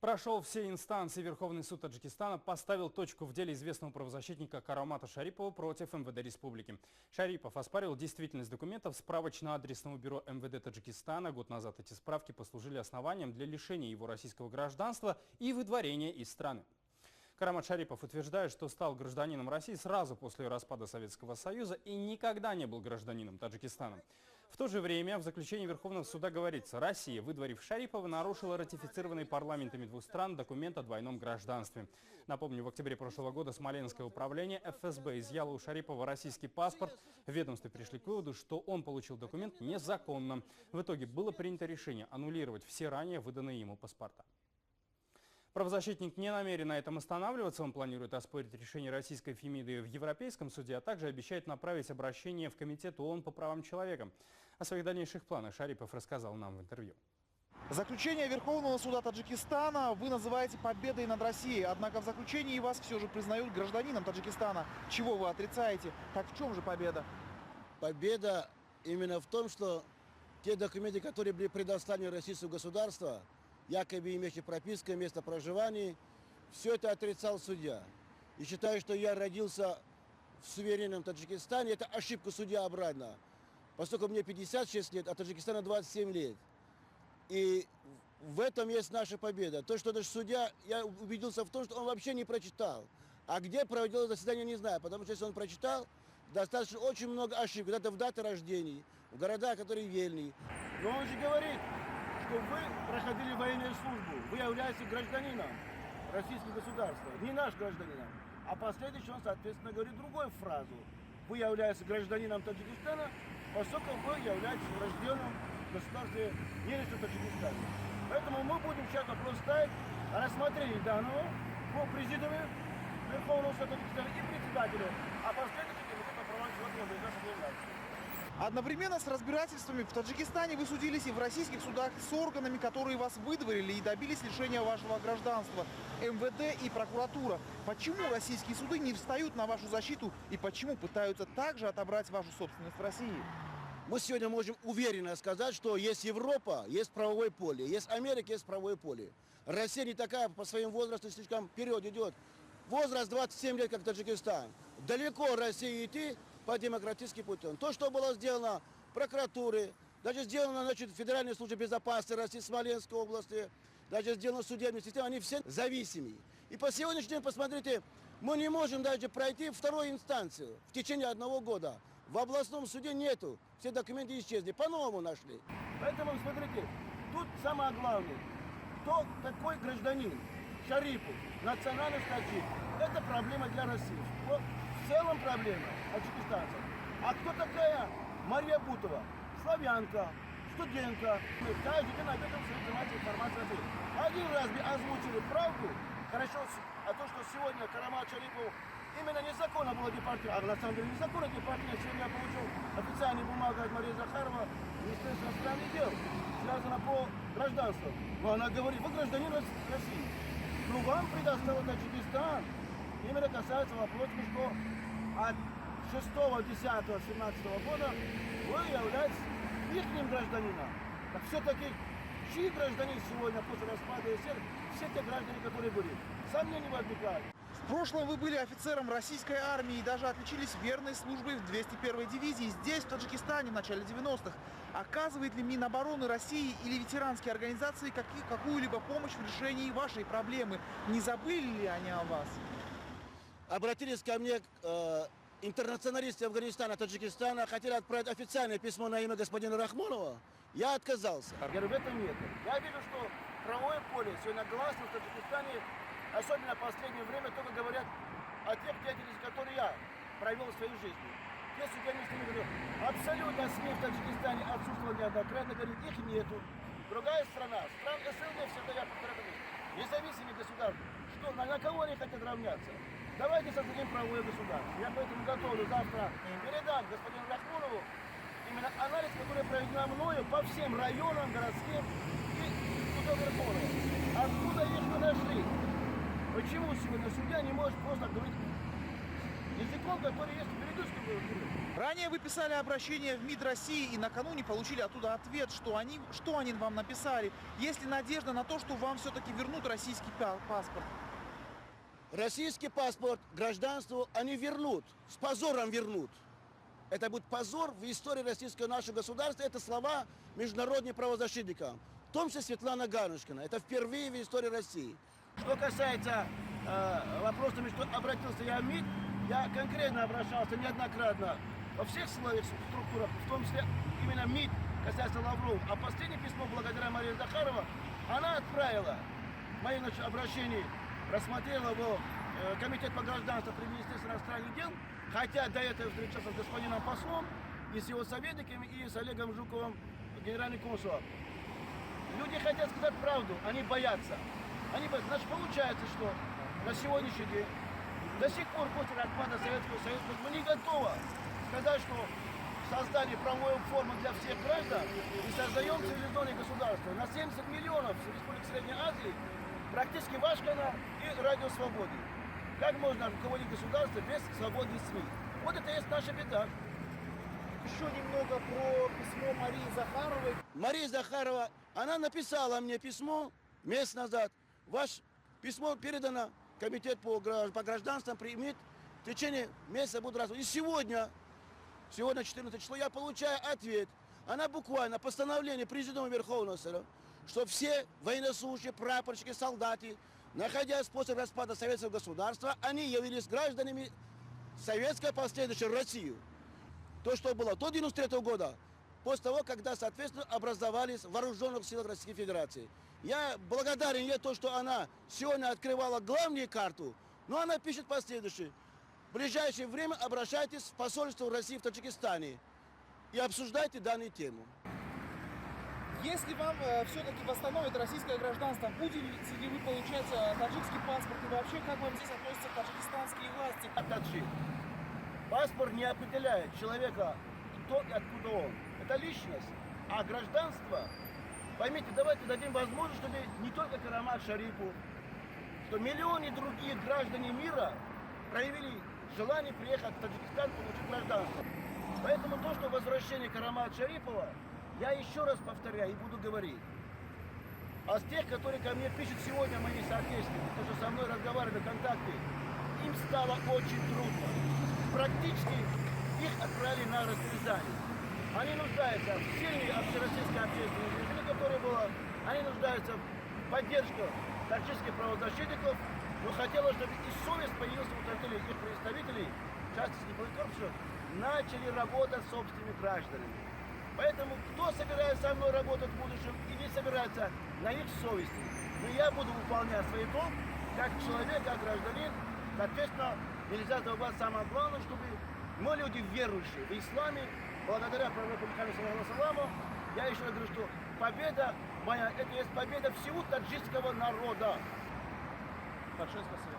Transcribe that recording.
Прошел все инстанции. Верховный суд Таджикистана поставил точку в деле известного правозащитника Карамата Шарипова против МВД республики. Шарипов оспаривал действительность документов справочно-адресного бюро МВД Таджикистана. Год назад эти справки послужили основанием для лишения его российского гражданства и выдворения из страны. Карамат Шарипов утверждает, что стал гражданином России сразу после распада Советского Союза и никогда не был гражданином Таджикистана. В то же время в заключении Верховного суда говорится, Россия, выдворив Шарипова, нарушила ратифицированный парламентами двух стран документ о двойном гражданстве. Напомню, в октябре прошлого года Смоленское управление ФСБ изъяло у Шарипова российский паспорт. В ведомстве пришли к выводу, что он получил документ незаконно. В итоге было принято решение аннулировать все ранее выданные ему паспорта. Правозащитник не намерен на этом останавливаться. Он планирует оспорить решение российской Фемиды в Европейском суде, а также обещает направить обращение в Комитет ООН по правам человека. О своих дальнейших планах Шарипов рассказал нам в интервью. Заключение Верховного суда Таджикистана вы называете победой над Россией. Однако в заключении вас все же признают гражданином Таджикистана. Чего вы отрицаете? Так в чем же победа? Победа именно в том, что те документы, которые были предоставлены российскому государству, якобы имеющие прописку, место проживания, все это отрицал судья. И считаю, что я родился в суверенном Таджикистане, это ошибка судья обратно. Поскольку мне 56 лет, а Таджикистану 27 лет. И в этом есть наша победа. То, что наш судья, я убедился в том, что он вообще не прочитал. А где проводил заседание, не знаю. Потому что если он прочитал, достаточно очень много ошибок. Это в даты рождений, в городах, которые вельные. Но он же говорит, что вы проходили военную службу, вы являетесь гражданином российского государства, не наш гражданин. А последующий он, соответственно, говорит другую фразу. Вы являетесь гражданином Таджикистана, поскольку вы являетесь рожденным в государстве не Таджикистана. Поэтому мы будем сейчас вопрос ставить о рассмотрении данного по президиуме Верховного суда Таджикистана и председателю, а последующий комитет по правам человека. Одновременно с разбирательствами в Таджикистане вы судились и в российских судах с органами, которые вас выдворили и добились лишения вашего гражданства, МВД и прокуратура. Почему российские суды не встают на вашу защиту и почему пытаются также отобрать вашу собственность в России? Мы сегодня можем уверенно сказать, что есть Европа, есть правовое поле, есть Америка, есть правовое поле. Россия не такая по своему возрасту, слишком вперед идет. Возраст 27 лет, как Таджикистан. Далеко России идти по демократическим путям. То, что было сделано прокуратурой, даже сделано, значит, Федеральной службе безопасности России, Смоленской области, даже сделано судебной системой, они все зависимы. И по сегодняшнему дню, посмотрите, мы не можем даже пройти вторую инстанцию в течение 1 года. В областном суде нету, все документы исчезли, по-новому нашли. Поэтому, смотрите, тут самое главное, кто такой гражданин Шарипов, национальность таджик, это проблема для России. В целом проблема таджикистанцев. А кто такая Мария Бутова? Славянка, студентка. Мы каждый день об этом занимаемся информацией. Один раз бы озвучили правду, хорошо, а то, что сегодня Карамат Шарипов именно незаконно было депортирован, а на самом деле незаконно депортирован. Сегодня я получил официальную бумагу от Марии Захарова, Министерства иностранных дел, связано по гражданству. Но она говорит, вы гражданин России. Ну вам предоставил Таджикистан. Именно касается вопроса, что от 6, 10, 17 года вы являетесь их гражданином. Так все-таки чьи граждане сегодня после распада СССР, все те граждане, которые были, сомнений возникают. В прошлом вы были офицером российской армии и даже отличились верной службой в 201-й дивизии здесь, в Таджикистане, в начале 90-х. Оказывает ли Минобороны России или ветеранские организации какую-либо помощь в решении вашей проблемы? Не забыли ли они о вас? Обратились ко мне интернационалисты Афганистана, Таджикистана, хотели отправить официальное письмо на имя господина Рахмонова. Я отказался. Я говорю, в этом нет. Я вижу, что правовое поле сегодня гласно в Таджикистане, особенно в последнее время, только говорят о тех деятельностях, которые я провел в своей жизни. Те судебные СМИ говорят, абсолютно СМИ в Таджикистане отсутствовали неоднократно, говорят, их нету. Другая страна, стран СНГ, всегда я повторяю, независимые государства, что, на кого они хотят равняться? Давайте создадим правовое государство. Я поэтому готовлю завтра передать господину Рахмонову именно анализ, который проведен мною по всем районам, городским и судам Верховного. Откуда их мы нашли? Почему сегодня судья не может просто говорить языком, который есть в предыдущем году. Ранее вы писали обращение в МИД России и накануне получили оттуда ответ, что они вам написали. Есть ли надежда на то, что вам все-таки вернут российский паспорт? Российский паспорт, гражданство они вернут, с позором вернут. Это будет позор в истории российского нашего государства. Это слова международных правозащитников, в том числе Светлана Ганушкина. Это впервые в истории России. Что касается вопроса, что обратился я в МИД, я конкретно обращался неоднократно во всех силовых структурах, в том числе именно МИД, касается Лаврова. А последнее письмо, благодаря Марии Захаровой, она отправила мое обращение, рассмотрела его комитет по гражданству при Министерстве иностранных дел, хотя до этого встречался с господином послом и с его советниками, и с Олегом Жуковым, генеральным консулом. Люди хотят сказать правду, они боятся. Значит, получается, что на сегодняшний день до сих пор после распада Советского Союза мы не готовы сказать, что создали правовую форму для всех граждан и создаем цивилизованное государство. На 70 миллионов в Республике Средней Азии практически Вашкана и Радио Свободы. Как можно руководить государством без свободы СМИ? Вот это и есть наша беда. Еще немного про письмо Марии Захаровой. Мария Захарова, она написала мне письмо месяц назад. Ваше письмо передано комитет по гражданствам, примет в течение месяца буду раз. И сегодня 14 число, я получаю ответ. Она буквально постановление президиума Верховного Суда, что все военнослужащие, прапорщики, солдаты, находясь после распада советского государства, они явились гражданами советской последующей России. То, что было до 1993 года, после того, когда, соответственно, образовались в вооруженных силах Российской Федерации. Я благодарен ей то, что она сегодня открывала главную карту, но она пишет последующее. В ближайшее время обращайтесь в посольство России в Таджикистане и обсуждайте данную тему. Если вам все-таки восстановят российское гражданство, будете ли вы получать таджикский паспорт и вообще как вам здесь относятся таджикистанские власти? Таджик. Паспорт не определяет человека, кто и откуда он. Это личность. А гражданство, поймите, давайте дадим возможность, чтобы не только Карамат Шарипу, что миллионы других граждан мира проявили желание приехать в Таджикистан, получить гражданство. Поэтому то, что возвращение Карамата Шарипова, я еще раз повторяю и буду говорить. А с тех, которые ко мне пишут сегодня мои соотечественники, кто же со мной разговаривали в контакте, им стало очень трудно. Практически их отправили на растерзание. Они нуждаются в сильной общероссийской общественной жизни, которая была. Они нуждаются в поддержке таджикских правозащитников, но хотелось, чтобы и совесть появилась у их представителей, в частности, корпуса, начали работать с собственными гражданами. Поэтому кто собирается со мной работать в будущем и не собирается на их совести, но я буду выполнять свой долг как человек, как гражданин. Соответственно, нельзя забывать самое главное, чтобы мы люди верующие в исламе, благодаря пророку Мухаммаду саллаллаху, я еще раз говорю, что победа моя, это есть победа всего таджикского народа. Большое спасибо.